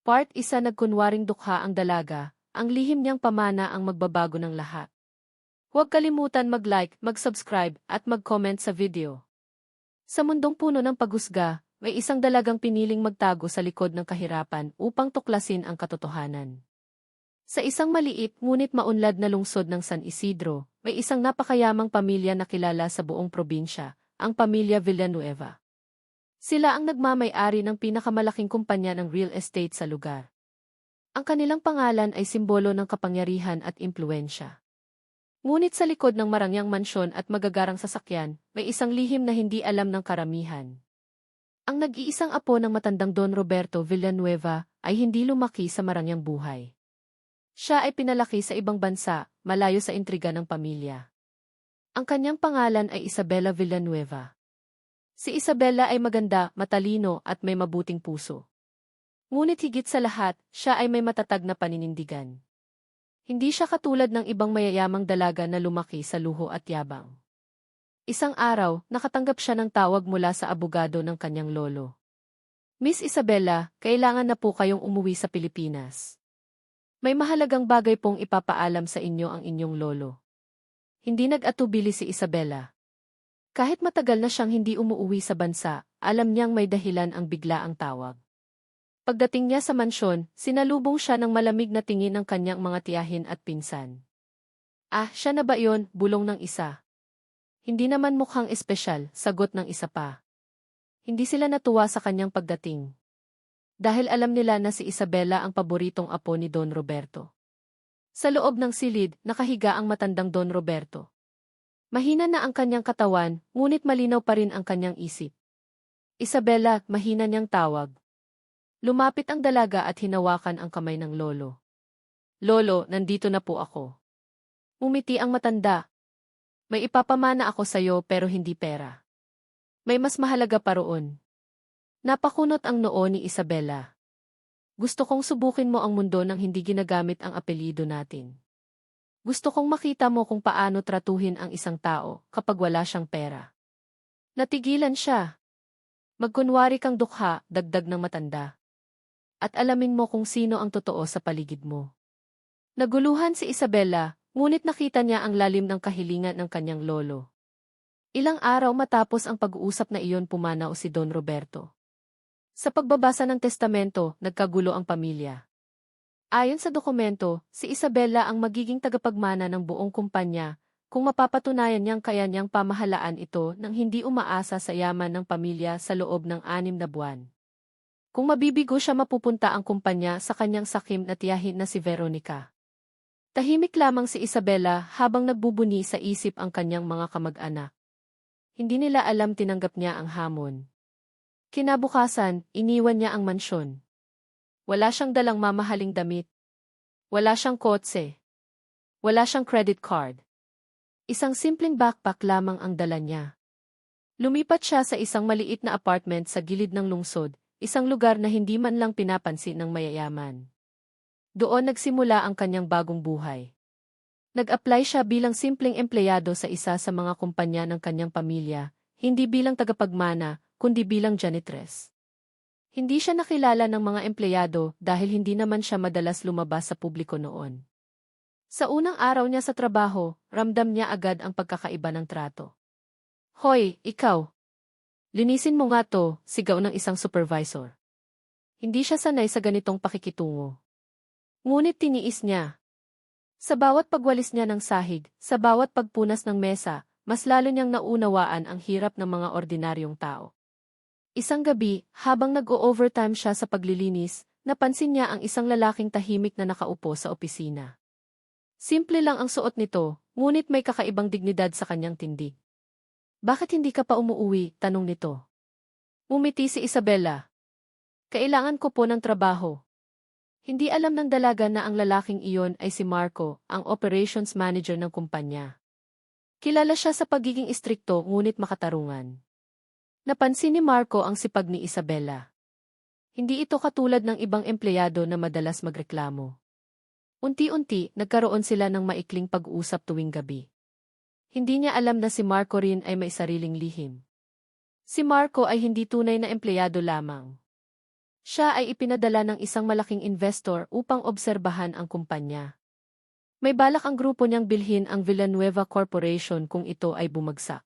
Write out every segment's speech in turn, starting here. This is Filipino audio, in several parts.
Part 1. Nagkunwaring dukha ang dalaga, ang lihim niyang pamana ang magbabago ng lahat. Huwag kalimutan mag-like, mag-subscribe, at mag-comment sa video. Sa mundong puno ng paghusga, may isang dalagang piniling magtago sa likod ng kahirapan upang tuklasin ang katotohanan. Sa isang maliit ngunit maunlad na lungsod ng San Isidro, may isang napakayamang pamilya na kilala sa buong probinsya, ang pamilya Villanueva. Sila ang nagmamay-ari ng pinakamalaking kumpanya ng real estate sa lugar. Ang kanilang pangalan ay simbolo ng kapangyarihan at impluwensya. Ngunit sa likod ng marangyang mansyon at magagarang sasakyan, may isang lihim na hindi alam ng karamihan. Ang nag-iisang apo ng matandang Don Roberto Villanueva ay hindi lumaki sa marangyang buhay. Siya ay pinalaki sa ibang bansa, malayo sa intriga ng pamilya. Ang kanyang pangalan ay Isabela Villanueva. Si Isabela ay maganda, matalino at may mabuting puso. Ngunit higit sa lahat, siya ay may matatag na paninindigan. Hindi siya katulad ng ibang mayayamang dalaga na lumaki sa luho at yabang. Isang araw, nakatanggap siya ng tawag mula sa abogado ng kanyang lolo. Miss Isabela, kailangan na po kayong umuwi sa Pilipinas. May mahalagang bagay pong ipapaalam sa inyo ang inyong lolo. Hindi nag-atubili si Isabela. Kahit matagal na siyang hindi umuuwi sa bansa, alam niyang may dahilan ang biglaang tawag. Pagdating niya sa mansyon, sinalubong siya ng malamig na tingin ng kanyang mga tiyahin at pinsan. Ah, siya na ba yon? Bulong ng isa. Hindi naman mukhang espesyal, sagot ng isa pa. Hindi sila natuwa sa kanyang pagdating. Dahil alam nila na si Isabela ang paboritong apo ni Don Roberto. Sa loob ng silid, nakahiga ang matandang Don Roberto. Mahina na ang kanyang katawan, ngunit malinaw pa rin ang kanyang isip. Isabela, mahina niyang tawag. Lumapit ang dalaga at hinawakan ang kamay ng lolo. Lolo, nandito na po ako. Umiti ang matanda. May ipapamana ako sa'yo pero hindi pera. May mas mahalaga pa roon. Napakunot ang noo ni Isabela. Gusto kong subukin mo ang mundo nang hindi ginagamit ang apelyido natin. Gusto kong makita mo kung paano tratuhin ang isang tao kapag wala siyang pera. Natigilan siya. Magkunwari kang dukha, dagdag ng matanda. At alamin mo kung sino ang totoo sa paligid mo. Naguluhan si Isabela, ngunit nakita niya ang lalim ng kahilingan ng kanyang lolo. Ilang araw matapos ang pag-uusap na iyon pumanaw si Don Roberto. Sa pagbabasa ng testamento, nagkagulo ang pamilya. Ayon sa dokumento, si Isabela ang magiging tagapagmana ng buong kumpanya kung mapapatunayan niyang kaya niyang pamahalaan ito nang hindi umaasa sa yaman ng pamilya sa loob ng 6 na buwan. Kung mabibigo siya mapupunta ang kumpanya sa kanyang sakim na tiyahin na si Veronica. Tahimik lamang si Isabela habang nagbubuni sa isip ang kanyang mga kamag-anak. Hindi nila alam tinanggap niya ang hamon. Kinabukasan, iniwan niya ang mansyon. Wala siyang dalang mamahaling damit. Wala siyang kotse. Wala siyang credit card. Isang simpleng backpack lamang ang dala niya. Lumipat siya sa isang maliit na apartment sa gilid ng lungsod, isang lugar na hindi man lang pinapansin ng mayayaman. Doon nagsimula ang kanyang bagong buhay. Nag-apply siya bilang simpleng empleyado sa isa sa mga kumpanya ng kanyang pamilya, hindi bilang tagapagmana, kundi bilang janitress. Hindi siya nakilala ng mga empleyado dahil hindi naman siya madalas lumabas sa publiko noon. Sa unang araw niya sa trabaho, ramdam niya agad ang pagkakaiba ng trato. Hoy, ikaw! Linisin mo nga to, sigaw ng isang supervisor. Hindi siya sanay sa ganitong pakikitungo. Ngunit tiniis niya. Sa bawat pagwalis niya ng sahig, sa bawat pagpunas ng mesa, mas lalo niyang naunawaan ang hirap ng mga ordinaryong tao. Isang gabi, habang nag-o-overtime siya sa paglilinis, napansin niya ang isang lalaking tahimik na nakaupo sa opisina. Simple lang ang suot nito, ngunit may kakaibang dignidad sa kanyang tindig. Bakit hindi ka pa umuuwi? Tanong nito. Umiti si Isabela. Kailangan ko po ng trabaho. Hindi alam ng dalaga na ang lalaking iyon ay si Marco, ang operations manager ng kumpanya. Kilala siya sa pagiging istrikto ngunit makatarungan. Napansin ni Marco ang sipag ni Isabela. Hindi ito katulad ng ibang empleyado na madalas magreklamo. Unti-unti, nagkaroon sila ng maikling pag-uusap tuwing gabi. Hindi niya alam na si Marco rin ay may sariling lihim. Si Marco ay hindi tunay na empleyado lamang. Siya ay ipinadala ng isang malaking investor upang obserbahan ang kumpanya. May balak ang grupo niyang bilhin ang Villanueva Corporation kung ito ay bumagsak.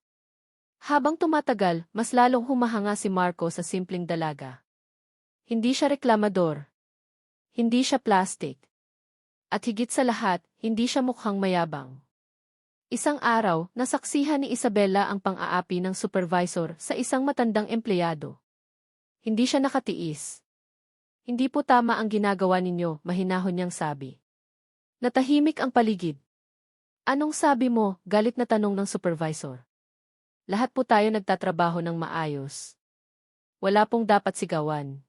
Habang tumatagal, mas lalong humahanga si Marco sa simpleng dalaga. Hindi siya reklamador. Hindi siya plastic. At higit sa lahat, hindi siya mukhang mayabang. Isang araw, nasaksihan ni Isabela ang pang-aapi ng supervisor sa isang matandang empleyado. Hindi siya nakatiis. Hindi po tama ang ginagawa ninyo, mahinahon niyang sabi. Natahimik ang paligid. Anong sabi mo? Galit na tanong ng supervisor. Lahat po tayo nagtatrabaho ng maayos. Wala pong dapat sigawan.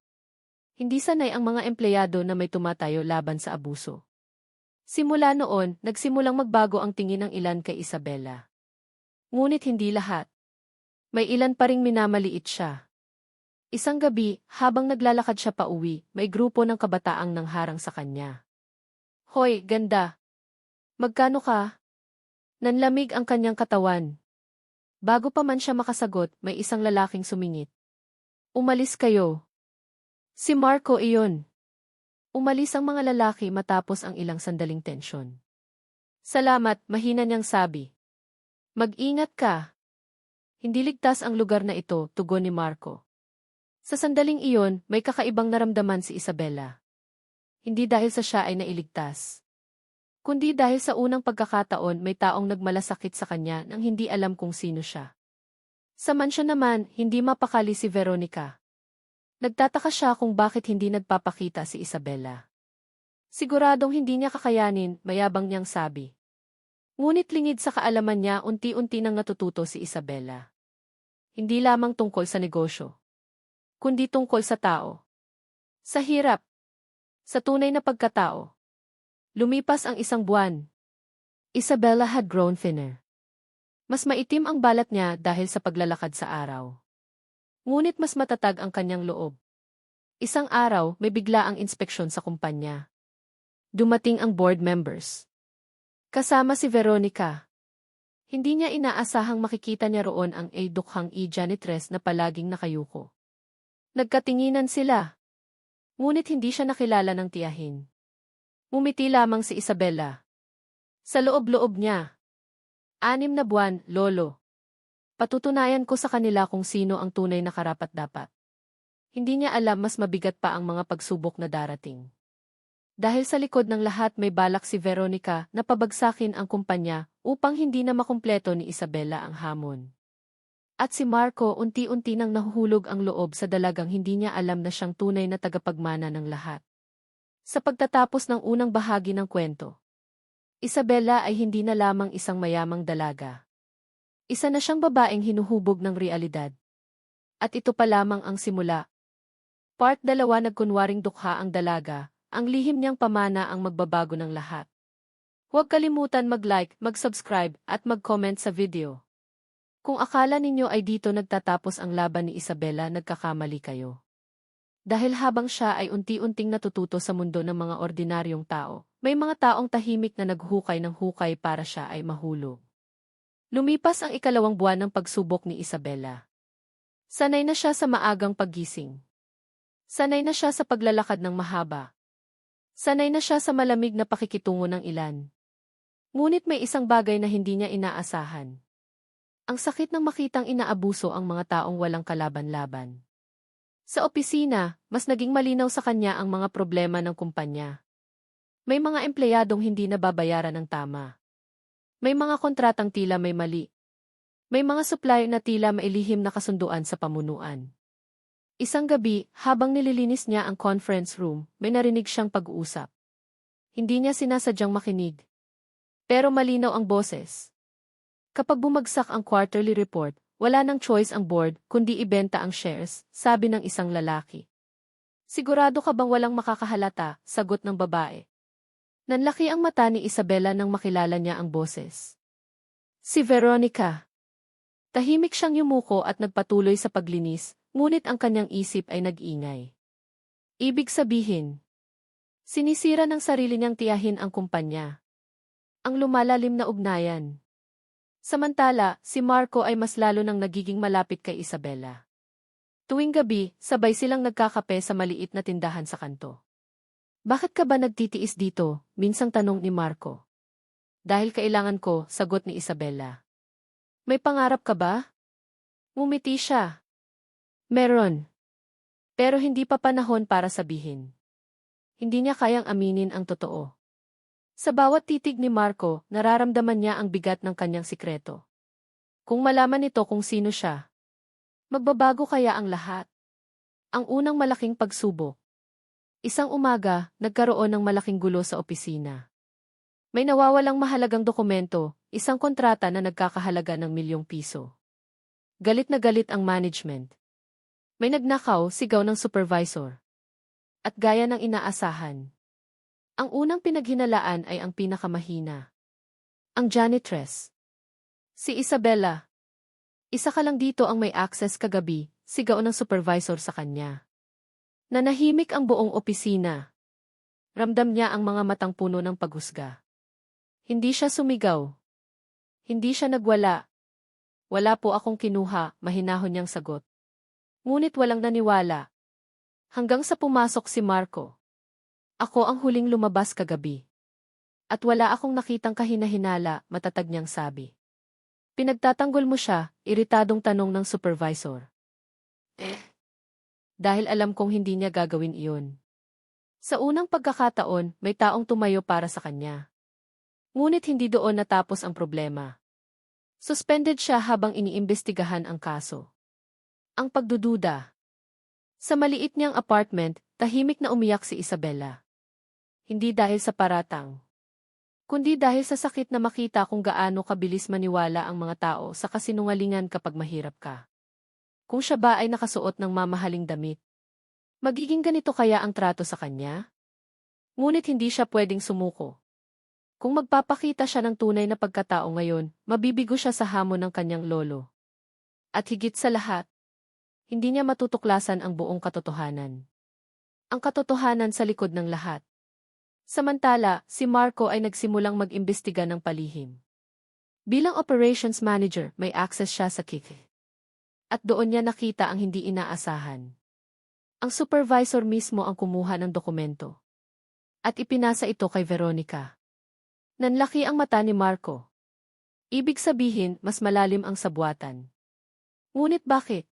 Hindi sanay ang mga empleyado na may tumatayo laban sa abuso. Simula noon, nagsimulang magbago ang tingin ng ilan kay Isabela. Ngunit hindi lahat. May ilan pa ring minamaliit siya. Isang gabi, habang naglalakad siya pauwi, may grupo ng kabataang nangharang sa kanya. Hoy, ganda! Magkano ka? Nanlamig ang kanyang katawan. Bago pa man siya makasagot, may isang lalaking sumingit. Umalis kayo. Si Marco iyon. Umalis ang mga lalaki matapos ang ilang sandaling tensyon. Salamat, mahina niyang sabi. Mag-ingat ka. Hindi ligtas ang lugar na ito, tugon ni Marco. Sa sandaling iyon, may kakaibang naramdaman si Isabela. Hindi dahil sa siya ay nailigtas. Kundi dahil sa unang pagkakataon may taong nagmalasakit sa kanya nang hindi alam kung sino siya. Sa mansyon naman, hindi mapakali si Veronica. Nagtataka siya kung bakit hindi nagpapakita si Isabela. Siguradong hindi niya kakayanin, mayabang niyang sabi. Ngunit lingid sa kaalaman niya, unti-unti nang natututo si Isabela. Hindi lamang tungkol sa negosyo, kundi tungkol sa tao. Sa hirap. Sa tunay na pagkatao. Lumipas ang isang buwan. Isabela had grown thinner. Mas maitim ang balat niya dahil sa paglalakad sa araw. Ngunit mas matatag ang kanyang loob. Isang araw, may bigla ang inspeksyon sa kumpanya. Dumating ang board members. Kasama si Veronica. Hindi niya inaasahang makikita niya roon ang dukhang janitress na palaging nakayuko. Nagkatinginan sila. Ngunit hindi siya nakilala ng tiyahin. Ngumiti lamang si Isabela. Sa loob-loob niya. 6 na buwan, lolo. Patutunayan ko sa kanila kung sino ang tunay na karapat-dapat. Hindi niya alam mas mabigat pa ang mga pagsubok na darating. Dahil sa likod ng lahat may balak si Veronica na pabagsakin ang kumpanya upang hindi na makumpleto ni Isabela ang hamon. At si Marco unti-unti nang nahuhulog ang loob sa dalagang hindi niya alam na siyang tunay na tagapagmana ng lahat. Sa pagtatapos ng unang bahagi ng kwento, Isabela ay hindi na lamang isang mayamang dalaga. Isa na siyang babaeng hinuhubog ng realidad. At ito pa lamang ang simula. Part 2 Nagkunwaring dukha ang dalaga, ang lihim niyang pamana ang magbabago ng lahat. Huwag kalimutan mag-like, mag-subscribe at mag-comment sa video. Kung akala ninyo ay dito nagtatapos ang laban ni Isabela, nagkakamali kayo. Dahil habang siya ay unti-unting natututo sa mundo ng mga ordinaryong tao, may mga taong tahimik na naghukay ng hukay para siya ay mahulog. Lumipas ang 2 buwan ng pagsubok ni Isabela. Sanay na siya sa maagang paggising. Sanay na siya sa paglalakad ng mahaba. Sanay na siya sa malamig na pakikitungo ng ilan. Ngunit may isang bagay na hindi niya inaasahan. Ang sakit ng makitang inaabuso ang mga taong walang kalaban-laban. Sa opisina, mas naging malinaw sa kanya ang mga problema ng kumpanya. May mga empleyadong hindi nababayaran ng tama. May mga kontratang tila may mali. May mga supplier na tila mailihim na kasunduan sa pamunuan. Isang gabi, habang nililinis niya ang conference room, may narinig siyang pag-uusap. Hindi niya sinasadyang makinig. Pero malinaw ang boses. Kapag bumagsak ang quarterly report, wala nang choice ang board kundi ibenta ang shares, sabi ng isang lalaki. Sigurado ka bang walang makakahalata, sagot ng babae. Nanlaki ang mata ni Isabela nang makilala niya ang boses. Si Veronica. Tahimik siyang yumuko at nagpatuloy sa paglinis, ngunit ang kanyang isip ay nag-ingay. Ibig sabihin, sinisira ng sarili niyang tiyahin ang kumpanya. Ang lumalalim na ugnayan. Samantala, si Marco ay mas lalo nang nagiging malapit kay Isabela. Tuwing gabi, sabay silang nagkakape sa maliit na tindahan sa kanto. Bakit ka ba nagtitiis dito? Minsang tanong ni Marco. Dahil kailangan ko, sagot ni Isabela. May pangarap ka ba? Ngumiti siya. Meron. Pero hindi pa panahon para sabihin. Hindi niya kayang aminin ang totoo. Sa bawat titig ni Marco, nararamdaman niya ang bigat ng kanyang sikreto. Kung malaman nito kung sino siya, magbabago kaya ang lahat? Ang unang malaking pagsubok. Isang umaga, nagkaroon ng malaking gulo sa opisina. May nawawalang mahalagang dokumento, isang kontrata na nagkakahalaga ng ₱1,000,000. Galit na galit ang management. May nagnakaw, sigaw ng supervisor. At gaya ng inaasahan, ang unang pinaghinalaan ay ang pinakamahina. Ang janitress. Si Isabela. Isa ka lang dito ang may access kagabi, sigaw ng supervisor sa kanya. Nanahimik ang buong opisina. Ramdam niya ang mga matang puno ng paghusga. Hindi siya sumigaw. Hindi siya nagwala. Wala po akong kinuha, mahinahon niyang sagot. Ngunit walang naniwala. Hanggang sa pumasok si Marco. Ako ang huling lumabas kagabi. At wala akong nakitang kahinahinala, matatag niyang sabi. Pinagtatanggol mo siya, iritadong tanong ng supervisor. Dahil alam kong hindi niya gagawin iyon. Sa unang pagkakataon, may taong tumayo para sa kanya. Ngunit hindi doon natapos ang problema. Suspended siya habang iniimbestigahan ang kaso. Ang pagdududa. Sa maliit niyang apartment, tahimik na umiyak si Isabela. Hindi dahil sa paratang, kundi dahil sa sakit na makita kung gaano kabilis maniwala ang mga tao sa kasinungalingan kapag mahirap ka. Kung siya ba ay nakasuot ng mamahaling damit, magiging ganito kaya ang trato sa kanya? Ngunit hindi siya pwedeng sumuko. Kung magpapakita siya ng tunay na pagkatao ngayon, mabibigo siya sa hamon ng kanyang lolo. At higit sa lahat, hindi niya matutuklasan ang buong katotohanan. Ang katotohanan sa likod ng lahat. Samantala, si Marco ay nagsimulang mag-imbestiga ng palihim. Bilang operations manager, may access siya sa KIK. At doon niya nakita ang hindi inaasahan. Ang supervisor mismo ang kumuha ng dokumento. At ipinasa ito kay Veronica. Nanlaki ang mata ni Marco. Ibig sabihin, mas malalim ang sabwatan. Ngunit bakit?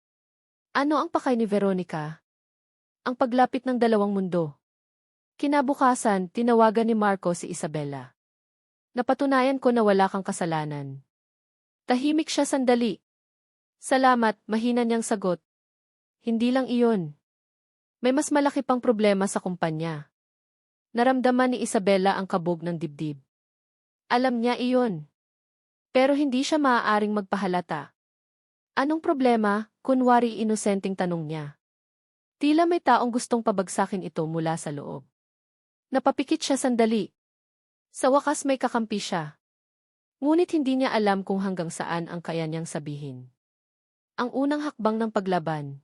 Ano ang pakay ni Veronica? Ang paglapit ng dalawang mundo. Kinabukasan, tinawagan ni Marco si Isabela. Napatunayan ko na wala kang kasalanan. Tahimik siya sandali. Salamat, mahina niyang sagot. Hindi lang iyon. May mas malaki pang problema sa kumpanya. Naramdaman ni Isabela ang kabog ng dibdib. Alam niya iyon. Pero hindi siya maaaring magpahalata. Anong problema? Kunwari inosenteng tanong niya. Tila may taong gustong pabagsakin ito mula sa loob. Napapikit siya sandali. Sa wakas may kakampi siya. Ngunit hindi niya alam kung hanggang saan ang kaya niyang sabihin. Ang unang hakbang ng paglaban.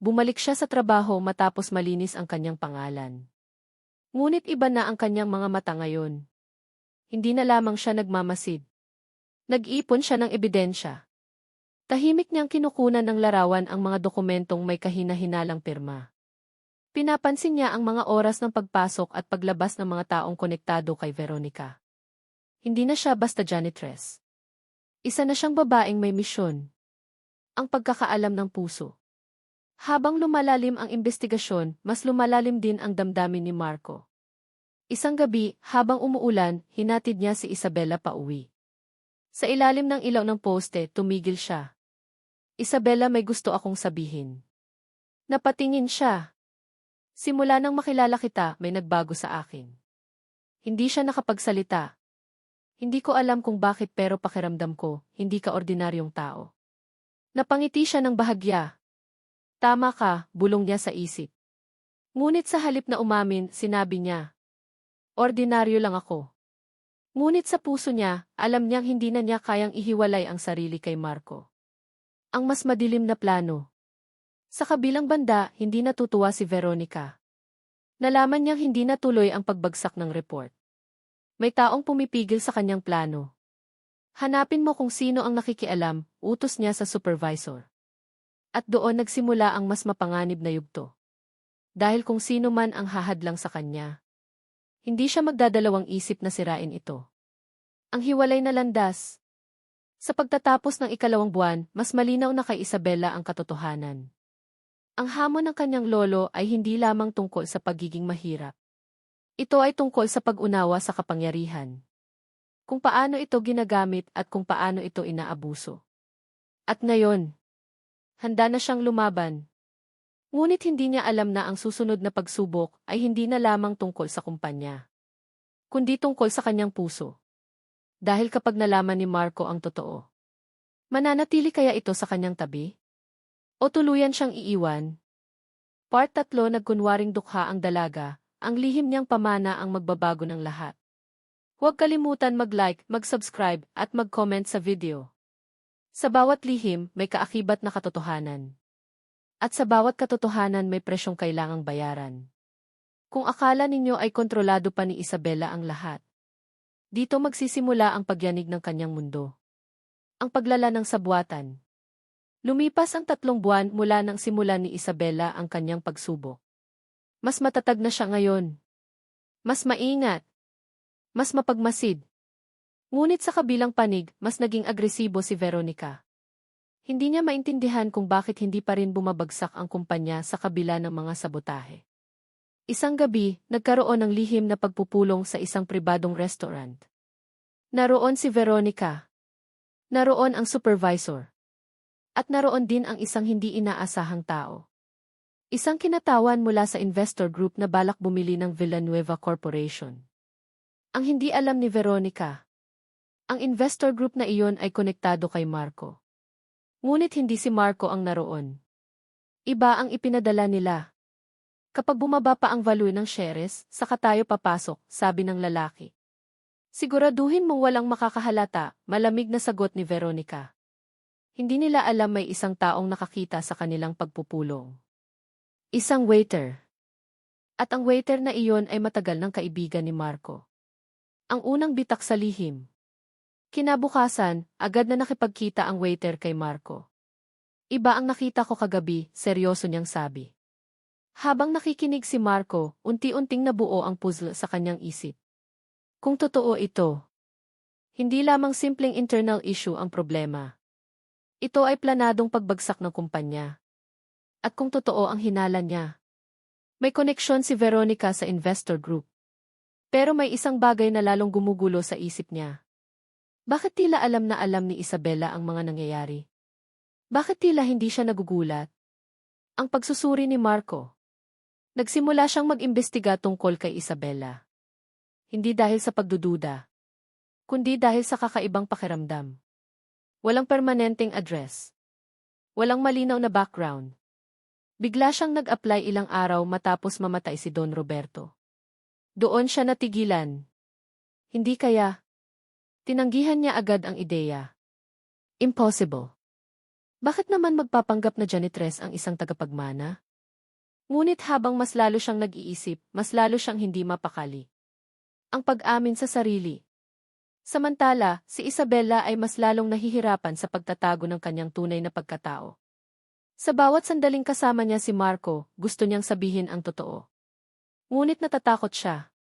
Bumalik siya sa trabaho matapos malinis ang kanyang pangalan. Ngunit iba na ang kanyang mga mata ngayon. Hindi na lamang siya nagmamasid. Nag-ipon siya ng ebidensya. Tahimik niyang kinukunan ng larawan ang mga dokumentong may kahina-hinalang pirma. Pinapansin niya ang mga oras ng pagpasok at paglabas ng mga taong konektado kay Veronica. Hindi na siya basta janitress. Isa na siyang babaeng may misyon. Ang pagkakaalam ng puso. Habang lumalalim ang imbestigasyon, mas lumalalim din ang damdamin ni Marco. Isang gabi, habang umuulan, hinatid niya si Isabela pauwi. Sa ilalim ng ilaw ng poste, tumigil siya. Isabela, may gusto akong sabihin. Napatingin siya. Simula nang makilala kita, may nagbago sa akin. Hindi siya nakapagsalita. Hindi ko alam kung bakit pero pakiramdam ko, hindi ka ordinaryong tao. Napangiti siya ng bahagya. Tama ka, bulong niya sa isip. Ngunit sa halip na umamin, sinabi niya, ordinaryo lang ako. Ngunit sa puso niya, alam niyang hindi na niya kayang ihiwalay ang sarili kay Marco. Ang mas madilim na plano. Sa kabilang banda, hindi natutuwa si Veronica. Nalaman niyang hindi natuloy ang pagbagsak ng report. May taong pumipigil sa kanyang plano. Hanapin mo kung sino ang nakikialam, utos niya sa supervisor. At doon nagsimula ang mas mapanganib na yugto. Dahil kung sino man ang hahadlang sa kanya, hindi siya magdadalawang isip na sirain ito. Ang hiwalay na landas. Sa pagtatapos ng ikalawang buwan, mas malinaw na kay Isabela ang katotohanan. Ang hamon ng kanyang lolo ay hindi lamang tungkol sa pagiging mahirap. Ito ay tungkol sa pag-unawa sa kapangyarihan. Kung paano ito ginagamit at kung paano ito inaabuso. At ngayon, handa na siyang lumaban. Ngunit hindi niya alam na ang susunod na pagsubok ay hindi na lamang tungkol sa kumpanya, kundi tungkol sa kanyang puso. Dahil kapag nalaman ni Marco ang totoo, mananatili kaya ito sa kanyang tabi? O tuluyan siyang iiwan? Part 3. Nagkunwaring dukha ang dalaga, ang lihim niyang pamana ang magbabago ng lahat. Huwag kalimutan mag-like, mag-subscribe, at mag-comment sa video. Sa bawat lihim, may kaakibat na katotohanan. At sa bawat katotohanan may presyong kailangang bayaran. Kung akala ninyo ay kontrolado pa ni Isabela ang lahat, dito magsisimula ang pagyanig ng kanyang mundo. Ang paglala ng sabwatan. Lumipas ang 3 buwan mula nang simulan ni Isabela ang kanyang pagsubok. Mas matatag na siya ngayon. Mas maingat. Mas mapagmasid. Ngunit sa kabilang panig, mas naging agresibo si Veronica. Hindi niya maintindihan kung bakit hindi pa rin bumabagsak ang kumpanya sa kabila ng mga sabotahe. Isang gabi, nagkaroon ng lihim na pagpupulong sa isang pribadong restaurant. Naroon si Veronica. Naroon ang supervisor. At naroon din ang isang hindi inaasahang tao. Isang kinatawan mula sa investor group na balak bumili ng Villanueva Corporation. Ang hindi alam ni Veronica, ang investor group na iyon ay konektado kay Marco. Ngunit hindi si Marco ang naroon. Iba ang ipinadala nila. Kapag bumaba pa ang value ng shares, saka tayo papasok, sabi ng lalaki. Siguraduhin mong walang makakahalata, malamig na sagot ni Veronica. Hindi nila alam may isang taong nakakita sa kanilang pagpupulong. Isang waiter. At ang waiter na iyon ay matagal ng kaibigan ni Marco. Ang unang bitak sa lihim. Kinabukasan, agad na nakipagkita ang waiter kay Marco. Iba ang nakita ko kagabi, seryoso niyang sabi. Habang nakikinig si Marco, unti-unting nabuo ang puzzle sa kanyang isip. Kung totoo ito, hindi lamang simpleng internal issue ang problema. Ito ay planadong pagbagsak ng kumpanya. At kung totoo ang hinala niya, may koneksyon si Veronica sa investor group. Pero may isang bagay na lalong gumugulo sa isip niya. Bakit tila alam na alam ni Isabela ang mga nangyayari? Bakit tila hindi siya nagugulat? Ang pagsusuri ni Marco. Nagsimula siyang mag-imbestiga tungkol kay Isabela. Hindi dahil sa pagdududa, kundi dahil sa kakaibang pakiramdam. Walang permanenteng address. Walang malinaw na background. Bigla siyang nag-apply ilang araw matapos mamatay si Don Roberto. Doon siya natigilan. Hindi kaya? Tinanggihan niya agad ang ideya. Impossible. Bakit naman magpapanggap na janitress ang isang tagapagmana? Ngunit habang mas lalo siyang nag-iisip, mas lalo siyang hindi mapakali. Ang pag-amin sa sarili. Samantala, si Isabela ay mas lalong nahihirapan sa pagtatago ng kanyang tunay na pagkatao. Sa bawat sandaling kasama niya si Marco, gusto niyang sabihin ang totoo. Ngunit natatakot siya.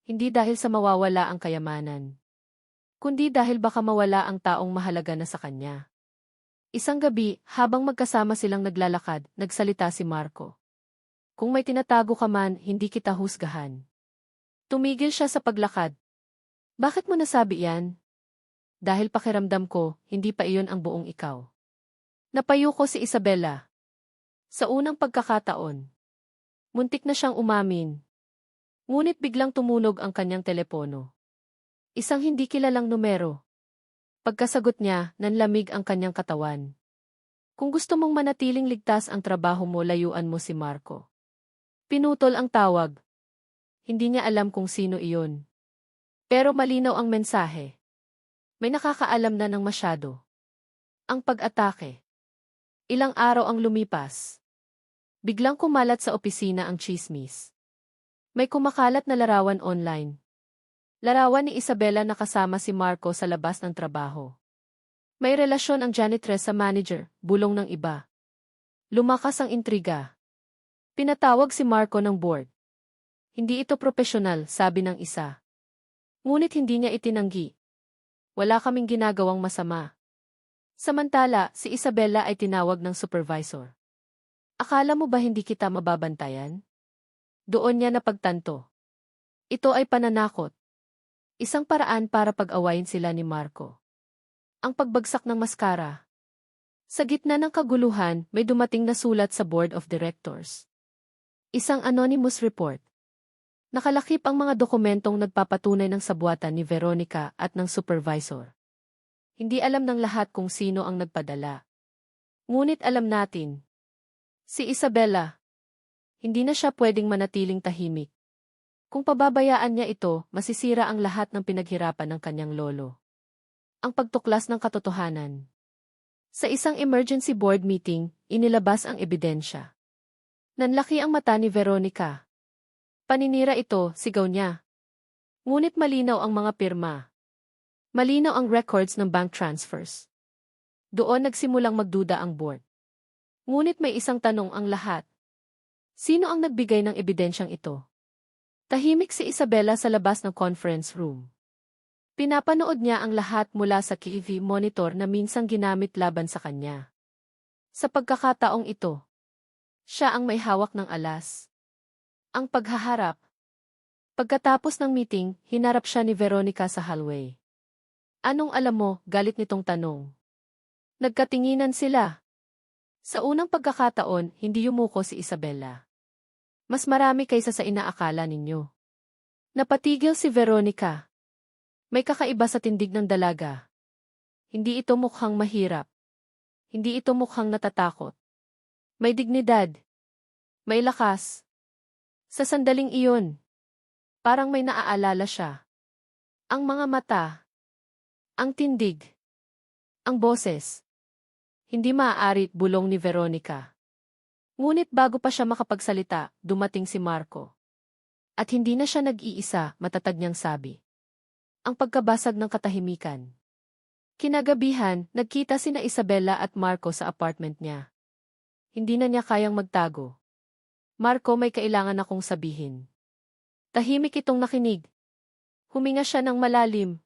Hindi dahil sa mawawala ang kayamanan, kundi dahil baka mawala ang taong mahalaga na sa kanya. Isang gabi, habang magkasama silang naglalakad, nagsalita si Marco. Kung may tinatago ka man, hindi kita husgahan. Tumigil siya sa paglakad. Bakit mo nasabi yan? Dahil pakiramdam ko, hindi pa iyon ang buong ikaw. Napayo ko si Isabela. Sa unang pagkakataon, muntik na siyang umamin. Ngunit biglang tumunog ang kanyang telepono. Isang hindi kilalang numero. Pagkasagot niya, nanlamig ang kanyang katawan. Kung gusto mong manatiling ligtas ang trabaho mo, layuan mo si Marco. Pinutol ang tawag. Hindi niya alam kung sino iyon. Pero malinaw ang mensahe. May nakakaalam na ng masyado. Ang pag-atake. Ilang araw ang lumipas. Biglang kumalat sa opisina ang tsismis. May kumakalat na larawan online. Larawan ni Isabela na kasama si Marco sa labas ng trabaho. May relasyon ang janitress sa manager, bulong ng iba. Lumakas ang intriga. Pinatawag si Marco ng board. Hindi ito propesyonal, sabi ng isa. Ngunit hindi niya itinanggi. Wala kaming ginagawang masama. Samantala, si Isabella ay tinawag ng supervisor. Akala mo ba hindi kita mababantayan? Doon niya napagtanto. Ito ay pananakot. Isang paraan para pag-awayin sila ni Marco. Ang pagbagsak ng maskara. Sa gitna ng kaguluhan, may dumating na sulat sa Board of Directors. Isang anonymous report. Nakalakip ang mga dokumentong nagpapatunay ng sabuatan ni Veronica at ng supervisor. Hindi alam ng lahat kung sino ang nagpadala. Ngunit alam natin. Si Isabella. Hindi na siya pwedeng manatiling tahimik. Kung pababayaan niya ito, masisira ang lahat ng pinaghirapan ng kanyang lolo. Ang pagtuklas ng katotohanan. Sa isang emergency board meeting, inilabas ang ebidensya. Nanlaki ang mata ni Veronica. Paninira ito, sigaw niya. Ngunit malinaw ang mga pirma. Malinaw ang records ng bank transfers. Doon nagsimulang magduda ang board. Ngunit may isang tanong ang lahat. Sino ang nagbigay ng ebidensyang ito? Tahimik si Isabella sa labas ng conference room. Pinapanood niya ang lahat mula sa TV monitor na minsang ginamit laban sa kanya. Sa pagkakataong ito, siya ang may hawak ng alas. Ang paghaharap. Pagkatapos ng meeting, hinarap siya ni Veronica sa hallway. Anong alam mo, galit nitong tanong. Nagkatinginan sila. Sa unang pagkakataon, hindi yumuko si Isabella. Mas marami kaysa sa inaakala ninyo. Napatigil si Veronica. May kakaiba sa tindig ng dalaga. Hindi ito mukhang mahirap. Hindi ito mukhang natatakot. May dignidad. May lakas. Sa sandaling iyon, parang may naaalala siya. Ang mga mata. Ang tindig. Ang boses. Hindi maaari, bulong ni Veronica. Ngunit bago pa siya makapagsalita, dumating si Marco. At hindi na siya nag-iisa, matatag niyang sabi. Ang pagkabasag ng katahimikan. Kinagabihan, nagkita sina Isabella at Marco sa apartment niya. Hindi na niya kayang magtago. Marco, may kailangan akong sabihin. Tahimik itong nakinig. Huminga siya ng malalim.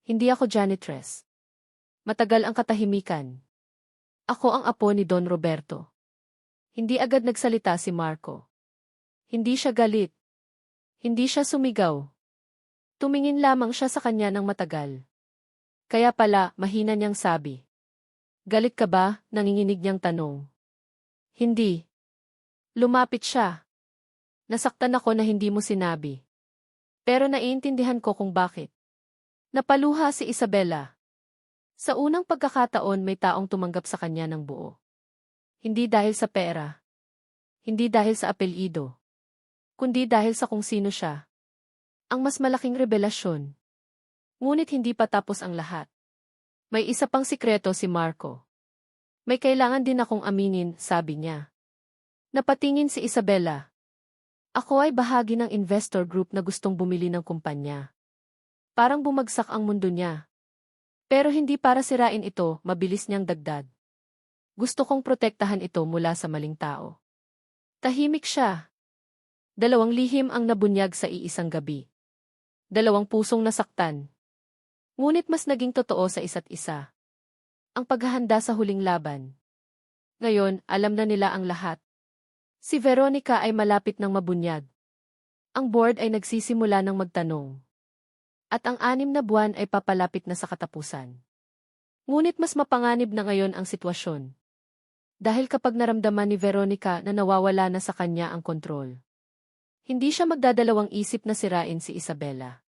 Hindi ako janitress. Matagal ang katahimikan. Ako ang apo ni Don Roberto. Hindi agad nagsalita si Marco. Hindi siya galit. Hindi siya sumigaw. Tumingin lamang siya sa kanya ng matagal. Kaya pala, mahina niyang sabi. Galit ka ba? Nanginginig niyang tanong. Hindi. Lumapit siya. Nasaktan ako na hindi mo sinabi. Pero naiintindihan ko kung bakit. Napaluha si Isabella. Sa unang pagkakataon may taong tumanggap sa kanya ng buo. Hindi dahil sa pera. Hindi dahil sa apelyido. Kundi dahil sa kung sino siya. Ang mas malaking revelasyon. Ngunit hindi pa tapos ang lahat. May isa pang sikreto si Marco. May kailangan din akong aminin, sabi niya. Napatingin si Isabella. Ako ay bahagi ng investor group na gustong bumili ng kumpanya. Parang bumagsak ang mundo niya. Pero hindi para sirain ito, mabilis niyang dagdag. Gusto kong protektahan ito mula sa maling tao. Tahimik siya. 2 lihim ang nabunyag sa iisang gabi. 2 pusong nasaktan. Ngunit mas naging totoo sa isa't isa. Ang paghahanda sa huling laban. Ngayon, alam na nila ang lahat. Si Veronica ay malapit ng mabunyag. Ang board ay nagsisimula ng magtanong. At ang 6 na buwan ay papalapit na sa katapusan. Ngunit mas mapanganib na ngayon ang sitwasyon. Dahil kapag naramdaman ni Veronica na nawawala na sa kanya ang kontrol. Hindi siya magdadalawang isip na sirain si Isabella.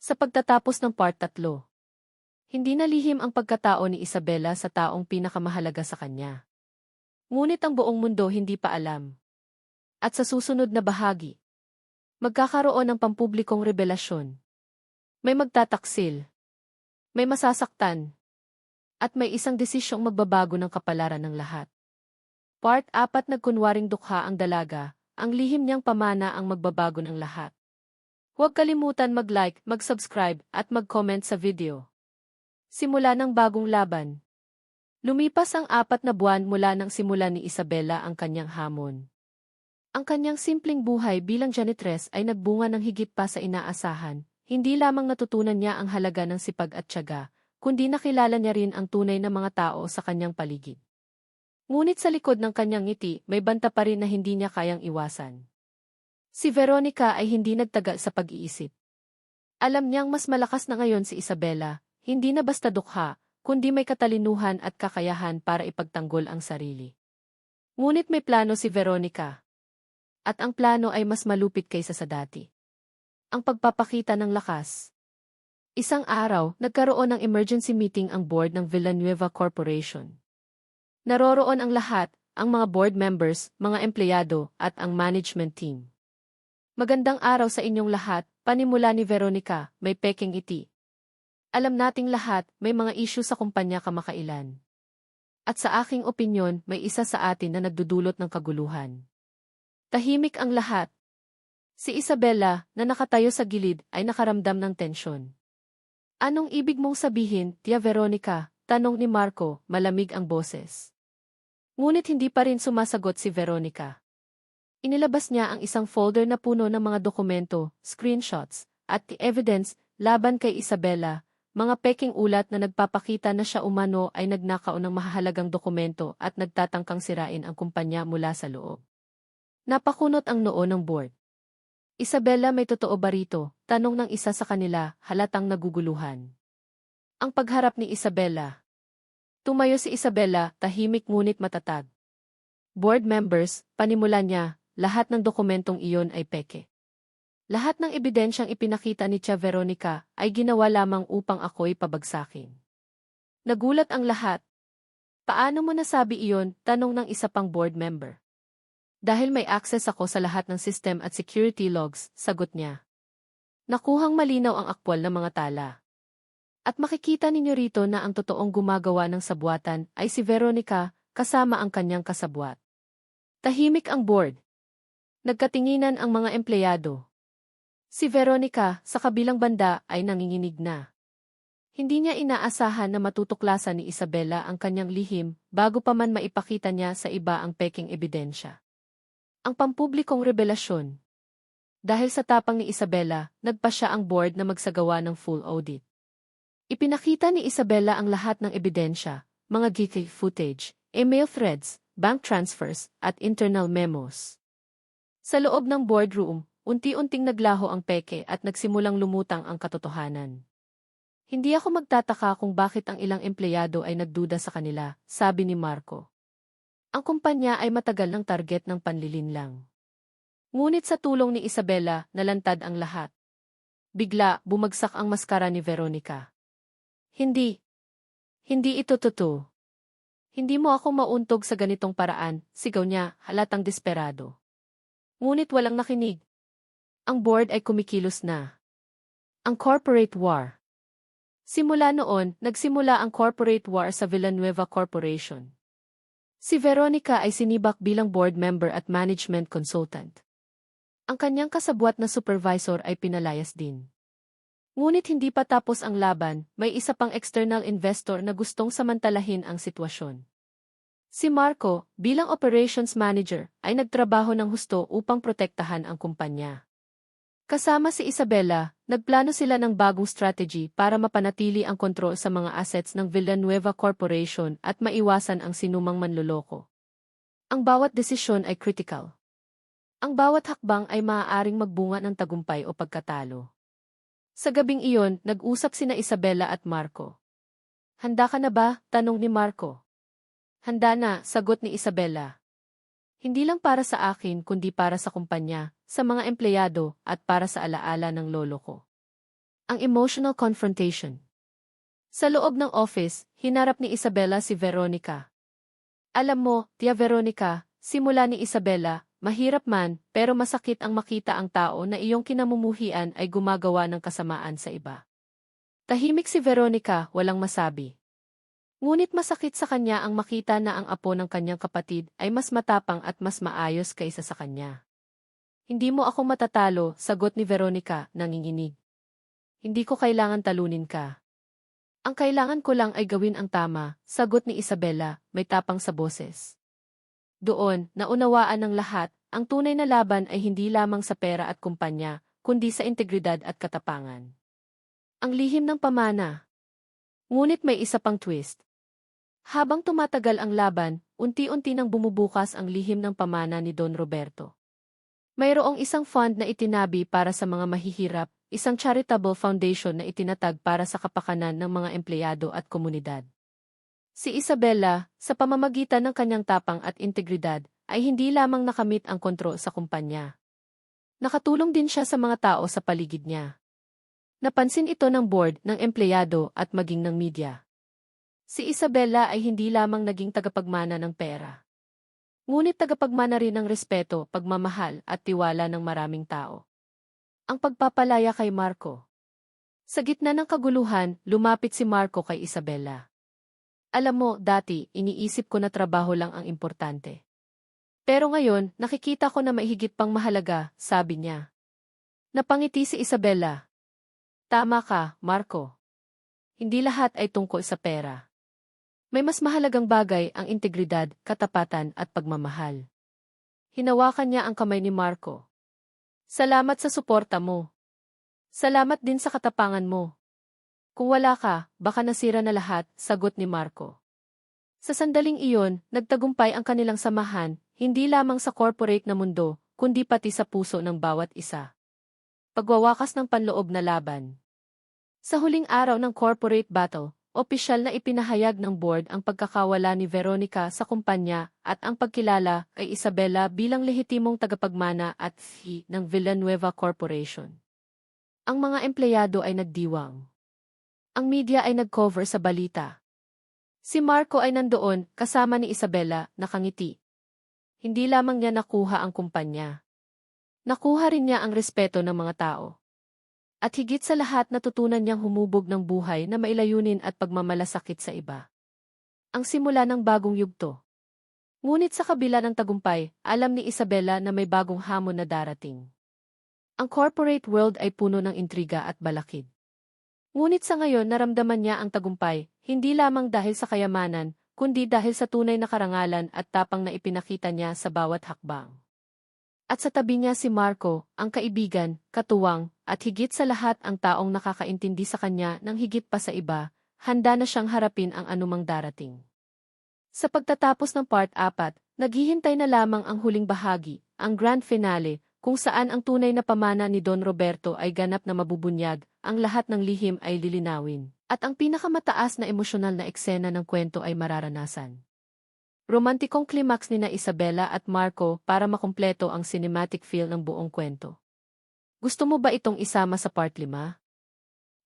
Sa pagtatapos ng part 3. Hindi na lihim ang pagkatao ni Isabella sa taong pinakamahalaga sa kanya. Ngunit ang buong mundo hindi pa alam. At sa susunod na bahagi, magkakaroon ng pampublikong revelasyon. May magtataksil. May masasaktan. At may isang desisyong magbabago ng kapalaran ng lahat. Part 4. Nagkunwaring dukha ang dalaga, ang lihim niyang pamana ang magbabago ng lahat. Huwag kalimutan mag-like, mag-subscribe, at mag-comment sa video. Simula ng bagong laban. Lumipas ang 4 na buwan mula nang simulan ni Isabela ang kanyang hamon. Ang kanyang simpleng buhay bilang janitress ay nagbunga ng higit pa sa inaasahan. Hindi lamang natutunan niya ang halaga ng sipag at tiyaga, kundi nakilala niya rin ang tunay na mga tao sa kanyang paligid. Ngunit sa likod ng kanyang ngiti, may banta pa rin na hindi niya kayang iwasan. Si Veronica ay hindi nagtagal sa pag-iisip. Alam niyang mas malakas na ngayon si Isabela, hindi na basta dukha, kundi may katalinuhan at kakayahan para ipagtanggol ang sarili. Ngunit may plano si Veronica. At ang plano ay mas malupit kaysa sa dati. Ang pagpapakita ng lakas. Isang araw, nagkaroon ng emergency meeting ang board ng Villanueva Corporation. Naroroon ang lahat, ang mga board members, mga empleyado, at ang management team. Magandang araw sa inyong lahat, panimula ni Veronica, may peking ngiti. Alam nating lahat, may mga issue sa kumpanya kamakailan. At sa aking opinyon, may isa sa atin na nagdudulot ng kaguluhan. Tahimik ang lahat. Si Isabela, na nakatayo sa gilid, ay nakaramdam ng tensyon. Anong ibig mong sabihin, Tia Veronica? Tanong ni Marco, malamig ang boses. Ngunit hindi pa rin sumasagot si Veronica. Inilabas niya ang isang folder na puno ng mga dokumento, screenshots, at evidence laban kay Isabela, mga peking ulat na nagpapakita na siya umano ay nagnakaw ng mahahalagang dokumento at nagtatangkang sirain ang kumpanya mula sa loob. Napakunot ang noo ng board. Isabela, may totoo ba rito? Tanong ng isa sa kanila, halatang naguguluhan. Ang pagharap ni Isabela. Tumayo si Isabela, tahimik ngunit matatag. Board members, panimula niya, lahat ng dokumentong iyon ay peke. Lahat ng ebidensyang ipinakita ni Tia Veronica ay ginawa lamang upang ako'y pabagsakin. Nagulat ang lahat. Paano mo nasabi iyon? Tanong ng isa pang board member. Dahil may access ako sa lahat ng system at security logs, sagot niya. Nakuhang malinaw ang aktwal na mga tala. At makikita ninyo rito na ang totoong gumagawa ng sabwatan ay si Veronica, kasama ang kanyang kasabwat. Tahimik ang board. Nagkatinginan ang mga empleyado. Si Veronica, sa kabilang banda, ay nanginginig na. Hindi niya inaasahan na matutuklasan ni Isabela ang kanyang lihim bago pa man maipakita niya sa iba ang peking ebidensya. Ang pampublikong revelasyon. Dahil sa tapang ni Isabela, nagpa siya ang board na magsagawa ng full audit. Ipinakita ni Isabela ang lahat ng ebidensya, mga geeky footage, email threads, bank transfers, at internal memos. Sa loob ng boardroom, unti-unting naglaho ang peke at nagsimulang lumutang ang katotohanan. Hindi ako magtataka kung bakit ang ilang empleyado ay nagduda sa kanila, sabi ni Marco. Ang kumpanya ay matagal ng target ng panlilinlang. Ngunit sa tulong ni Isabela, nalantad ang lahat. Bigla, bumagsak ang maskara ni Veronica. Hindi. Hindi ito totoo. Hindi mo ako mauntog sa ganitong paraan, sigaw niya, halatang desperado. Ngunit walang nakinig. Ang board ay kumikilos na. Ang corporate war. Simula noon, nagsimula ang corporate war sa Villanueva Corporation. Si Veronica ay sinibak bilang board member at management consultant. Ang kanyang kasabwat na supervisor ay pinalayas din. Ngunit hindi pa tapos ang laban, may isa pang external investor na gustong samantalahin ang sitwasyon. Si Marco, bilang operations manager, ay nagtrabaho ng husto upang protektahan ang kumpanya. Kasama si Isabela, nagplano sila ng bagong strategy para mapanatili ang kontrol sa mga assets ng Villanueva Corporation at maiwasan ang sinumang manloloko. Ang bawat desisyon ay critical. Ang bawat hakbang ay maaaring magbunga ng tagumpay o pagkatalo. Sa gabing iyon, nag-usap sina Isabela at Marco. Handa ka na ba? Tanong ni Marco. Handa na, sagot ni Isabela. Hindi lang para sa akin kundi para sa kumpanya, sa mga empleyado, at para sa alaala ng lolo ko. Ang emotional confrontation. Sa loob ng office, hinarap ni Isabela si Veronica. Alam mo, Tia Veronica, simula ni Isabela, mahirap man, pero masakit ang makita ang tao na iyong kinamumuhian ay gumagawa ng kasamaan sa iba. Tahimik si Veronica, walang masabi. Ngunit masakit sa kanya ang makita na ang apo ng kanyang kapatid ay mas matapang at mas maayos kaysa sa kanya. Hindi mo ako matatalo, sagot ni Veronica, nanginginig. Hindi ko kailangan talunin ka. Ang kailangan ko lang ay gawin ang tama, sagot ni Isabela, may tapang sa boses. Doon, naunawaan ng lahat, ang tunay na laban ay hindi lamang sa pera at kumpanya, kundi sa integridad at katapangan. Ang lihim ng pamana. Ngunit may isa pang twist. Habang tumatagal ang laban, unti-unti nang bumubukas ang lihim ng pamana ni Don Roberto. Mayroong isang fund na itinabi para sa mga mahihirap, isang charitable foundation na itinatag para sa kapakanan ng mga empleyado at komunidad. Si Isabela, sa pamamagitan ng kanyang tapang at integridad, ay hindi lamang nakamit ang kontrol sa kumpanya. Nakatulong din siya sa mga tao sa paligid niya. Napansin ito ng board, ng empleyado at maging ng media. Si Isabela ay hindi lamang naging tagapagmana ng pera. Ngunit tagapagmana rin ng respeto, pagmamahal at tiwala ng maraming tao. Ang pagpapalaya kay Marco. Sa gitna ng kaguluhan, lumapit si Marco kay Isabela. Alam mo, dati, iniisip ko na trabaho lang ang importante. Pero ngayon, nakikita ko na may higit pang mahalaga, sabi niya. Napangiti si Isabela. Tama ka, Marco. Hindi lahat ay tungkol sa pera. May mas mahalagang bagay ang integridad, katapatan at pagmamahal. Hinawakan niya ang kamay ni Marco. Salamat sa suporta mo. Salamat din sa katapangan mo. Kung wala ka, baka nasira na lahat, sagot ni Marco. Sa sandaling iyon, nagtagumpay ang kanilang samahan, hindi lamang sa corporate na mundo, kundi pati sa puso ng bawat isa. Pagwawakas ng panloob na laban. Sa huling araw ng corporate battle, opisyal na ipinahayag ng board ang pagkakawala ni Veronica sa kumpanya at ang pagkilala kay Isabela bilang lehitimong tagapagmana at CEO ng Villanueva Corporation. Ang mga empleyado ay nagdiwang. Ang media ay nag-cover sa balita. Si Marco ay nandoon kasama ni Isabela, nakangiti. Hindi lamang niya nakuha ang kumpanya. Nakuha rin niya ang respeto ng mga tao. At higit sa lahat natutunan niyang humubog ng buhay na mailayunin at pagmamalasakit sa iba. Ang simula ng bagong yugto. Ngunit sa kabila ng tagumpay, alam ni Isabela na may bagong hamon na darating. Ang corporate world ay puno ng intriga at balakid. Ngunit sa ngayon naramdaman niya ang tagumpay, hindi lamang dahil sa kayamanan, kundi dahil sa tunay na karangalan at tapang na ipinakita niya sa bawat hakbang. At sa tabi niya si Marco, ang kaibigan, katuwang, at higit sa lahat ang taong nakakaintindi sa kanya ng higit pa sa iba, handa na siyang harapin ang anumang darating. Sa pagtatapos ng part 4, naghihintay na lamang ang huling bahagi, ang grand finale, kung saan ang tunay na pamana ni Don Roberto ay ganap na mabubunyag, ang lahat ng lihim ay lilinawin, at ang pinakamataas na emosyonal na eksena ng kwento ay mararanasan. Romantikong climax ni na Isabela at Marco para makumpleto ang cinematic feel ng buong kwento. Gusto mo ba itong isama sa part 5?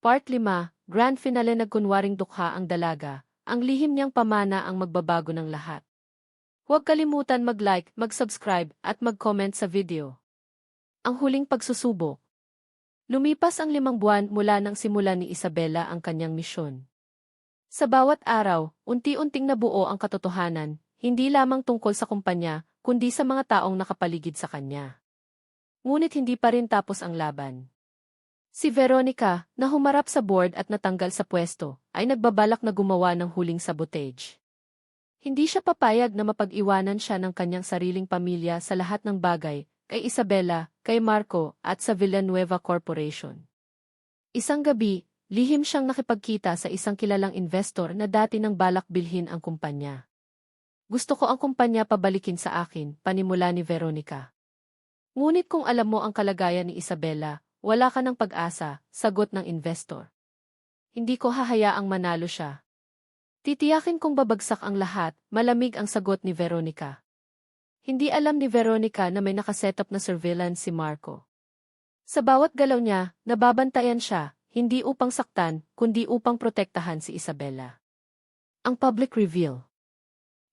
Part 5, grand finale nagkunwaring dukha ang dalaga, ang lihim niyang pamana ang magbabago ng lahat. Huwag kalimutan mag-like, mag-subscribe at mag-comment sa video. Ang huling pagsusubok. Lumipas ang 5 buwan mula nang simula ni Isabela ang kanyang misyon. Sa bawat araw, unti-unting nabuo ang katotohanan, hindi lamang tungkol sa kumpanya, kundi sa mga taong nakapaligid sa kanya. Ngunit hindi pa rin tapos ang laban. Si Veronica, na humarap sa board at natanggal sa pwesto, ay nagbabalak na gumawa ng huling sabotage. Hindi siya papayag na mapag-iwanan siya ng kanyang sariling pamilya sa lahat ng bagay, kay Isabela, kay Marco, at sa Villanueva Corporation. Isang gabi, lihim siyang nakipagkita sa isang kilalang investor na dati nang balak bilhin ang kumpanya. Gusto ko ang kumpanya pabalikin sa akin, panimula ni Veronica. Ngunit kung alam mo ang kalagayan ni Isabela, wala ka ng pag-asa, sagot ng investor. Hindi ko hahayaang manalo siya. Titiyakin kong babagsak ang lahat, malamig ang sagot ni Veronica. Hindi alam ni Veronica na may nakasetup na surveillance si Marco. Sa bawat galaw niya, nababantayan siya, hindi upang saktan, kundi upang protektahan si Isabela. Ang public reveal.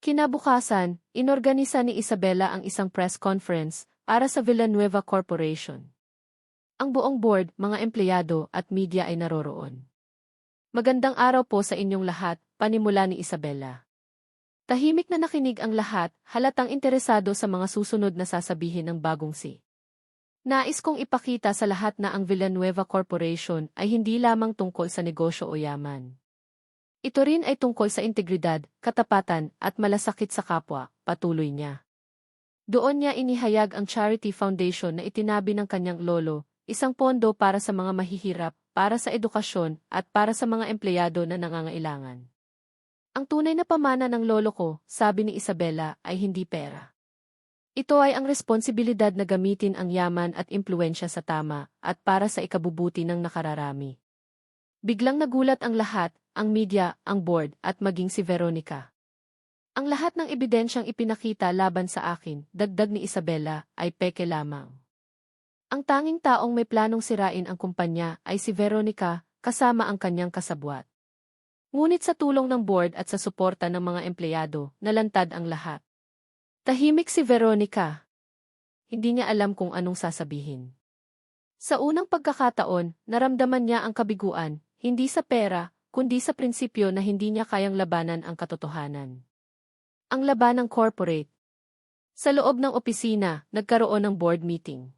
Kinabukasan, inorganisa ni Isabela ang isang press conference para sa Villanueva Corporation. Ang buong board, mga empleyado at media ay naroroon. Magandang araw po sa inyong lahat, panimula ni Isabela. Tahimik na nakinig ang lahat, halatang interesado sa mga susunod na sasabihin ng bagong si. Nais kong ipakita sa lahat na ang Villanueva Corporation ay hindi lamang tungkol sa negosyo o yaman. Ito rin ay tungkol sa integridad, katapatan, at malasakit sa kapwa, patuloy niya. Doon niya inihayag ang charity foundation na itinabi ng kanyang lolo, isang pondo para sa mga mahihirap, para sa edukasyon, at para sa mga empleyado na nangangailangan. Ang tunay na pamana ng lolo ko, sabi ni Isabela, ay hindi pera. Ito ay ang responsibilidad na gamitin ang yaman at impluensya sa tama, at para sa ikabubuti ng nakararami. Biglang nagulat ang lahat, ang media, ang board, at maging si Veronica. Ang lahat ng ebidensyang ipinakita laban sa akin, dagdag ni Isabela, ay peke lamang. Ang tanging taong may planong sirain ang kumpanya ay si Veronica, kasama ang kanyang kasabwat. Ngunit sa tulong ng board at sa suporta ng mga empleyado, nalantad ang lahat. Tahimik si Veronica. Hindi niya alam kung anong sasabihin. Sa unang pagkakataon, naramdaman niya ang kabiguan, hindi sa pera, kundi sa prinsipyo na hindi niya kayang labanan ang katotohanan. Ang labanang corporate. Sa loob ng opisina, nagkaroon ng board meeting.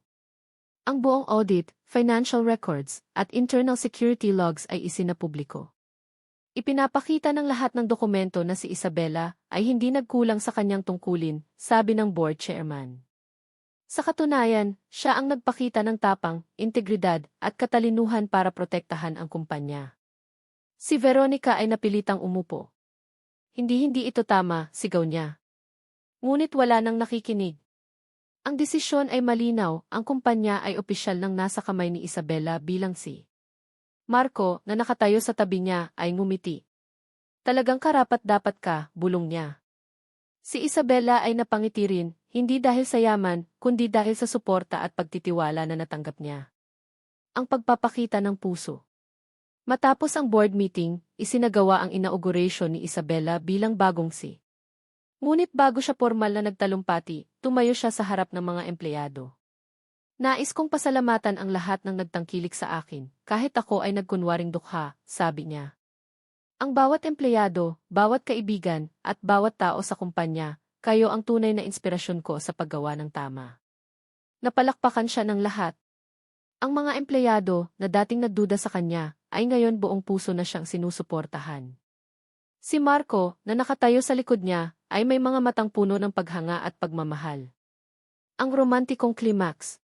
Ang buong audit, financial records, at internal security logs ay isinapubliko. Ipinapakita ng lahat ng dokumento na si Isabela ay hindi nagkulang sa kanyang tungkulin, sabi ng board chairman. Sa katunayan, siya ang nagpakita ng tapang, integridad, at katalinuhan para protektahan ang kumpanya. Si Veronica ay napilitang umupo. Hindi ito tama, sigaw niya. Ngunit wala nang nakikinig. Ang desisyon ay malinaw, ang kumpanya ay opisyal nang nasa kamay ni Isabela bilang si Marco, na nakatayo sa tabi niya, ay ngumiti. Talagang karapat-dapat ka, bulong niya. Si Isabela ay napangiti rin, hindi dahil sa yaman, kundi dahil sa suporta at pagtitiwala na natanggap niya. Ang pagpapakita ng puso. Matapos ang board meeting, isinagawa ang inauguration ni Isabela bilang bagong si. Ngunit bago siya formal na nagtalumpati, tumayo siya sa harap ng mga empleyado. Nais kong pasalamatan ang lahat ng nagtangkilik sa akin, kahit ako ay nagkunwaring dukha, sabi niya. Ang bawat empleyado, bawat kaibigan, at bawat tao sa kumpanya, kayo ang tunay na inspirasyon ko sa paggawa ng tama. Napalakpakan siya ng lahat. Ang mga empleyado, na dating nagduda sa kanya, ay ngayon buong puso na siyang sinusuportahan. Si Marco, na nakatayo sa likod niya, ay may mga matang puno ng paghanga at pagmamahal. Ang romantikong climax.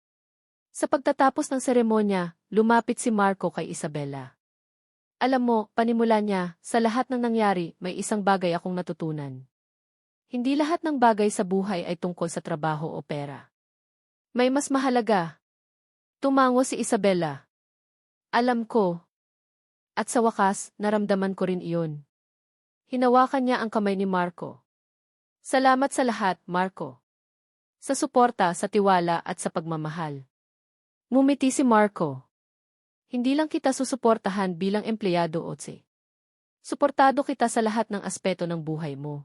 Sa pagtatapos ng seremonya, lumapit si Marco kay Isabela. Alam mo, panimula niya, sa lahat ng nangyari, may isang bagay akong natutunan. Hindi lahat ng bagay sa buhay ay tungkol sa trabaho o pera. May mas mahalaga. Tumango si Isabela. Alam ko. At sa wakas, naramdaman ko rin iyon. Hinawakan niya ang kamay ni Marco. Salamat sa lahat, Marco. Sa suporta, sa tiwala at sa pagmamahal. Ngumiti si Marco. Hindi lang kita susuportahan bilang empleyado, Otse. Suportado kita sa lahat ng aspeto ng buhay mo.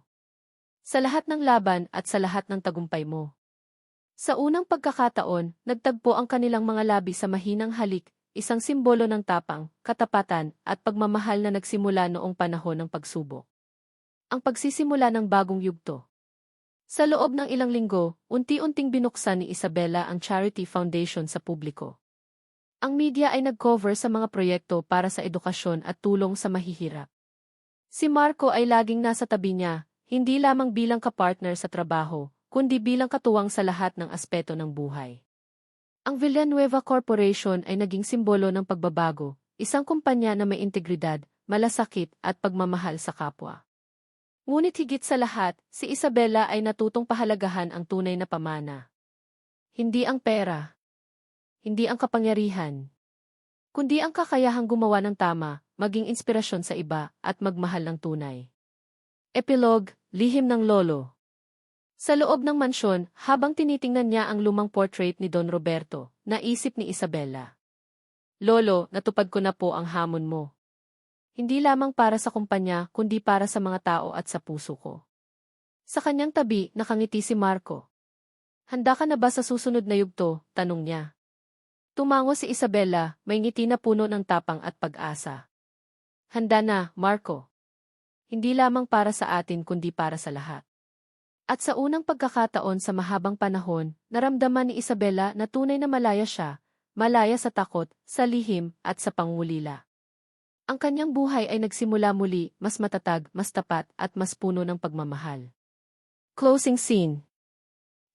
Sa lahat ng laban at sa lahat ng tagumpay mo. Sa unang pagkakataon, nagtagpo ang kanilang mga labi sa mahinang halik, isang simbolo ng tapang, katapatan, at pagmamahal na nagsimula noong panahon ng pagsubok. Ang pagsisimula ng bagong yugto. Sa loob ng ilang linggo, unti-unting binuksan ni Isabela ang Charity Foundation sa publiko. Ang media ay nag-cover sa mga proyekto para sa edukasyon at tulong sa mahihirap. Si Marco ay laging nasa tabi niya, hindi lamang bilang kapartner sa trabaho, kundi bilang katuwang sa lahat ng aspeto ng buhay. Ang Villanueva Corporation ay naging simbolo ng pagbabago, isang kumpanya na may integridad, malasakit at pagmamahal sa kapwa. Ngunit higit sa lahat, si Isabela ay natutong pahalagahan ang tunay na pamana. Hindi ang pera. Hindi ang kapangyarihan. Kundi ang kakayahang gumawa ng tama, maging inspirasyon sa iba, at magmahal ng tunay. Epilog, lihim ng lolo. Sa loob ng mansyon, habang tinitingnan niya ang lumang portrait ni Don Roberto, naisip ni Isabela. Lolo, natupad ko na po ang hamon mo. Hindi lamang para sa kumpanya, kundi para sa mga tao at sa puso ko. Sa kanyang tabi, nakangiti si Marco. Handa ka na ba sa susunod na yugto? Tanong niya. Tumango si Isabela, may ngiti na puno ng tapang at pag-asa. Handa na, Marco. Hindi lamang para sa atin kundi para sa lahat. At sa unang pagkakataon sa mahabang panahon, naramdaman ni Isabela na tunay na malaya siya, malaya sa takot, sa lihim, at sa pangulila. Ang kanyang buhay ay nagsimula muli, mas matatag, mas tapat, at mas puno ng pagmamahal. Closing scene.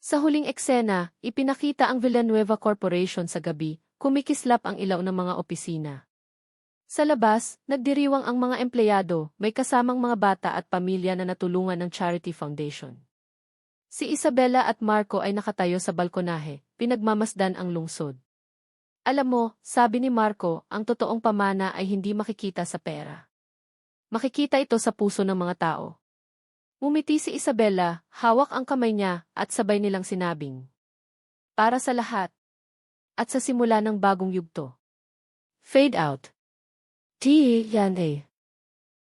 Sa huling eksena, ipinakita ang Villanueva Corporation sa gabi, kumikislap ang ilaw ng mga opisina. Sa labas, nagdiriwang ang mga empleyado, may kasamang mga bata at pamilya na natulungan ng Charity Foundation. Si Isabela at Marco ay nakatayo sa balkonahe, pinagmamasdan ang lungsod. Alam mo, sabi ni Marco, ang totoong pamana ay hindi makikita sa pera. Makikita ito sa puso ng mga tao. Ngumiti si Isabela, hawak ang kamay niya, at sabay nilang sinabing, para sa lahat. At sa simula ng bagong yugto. Fade out. Yan eh.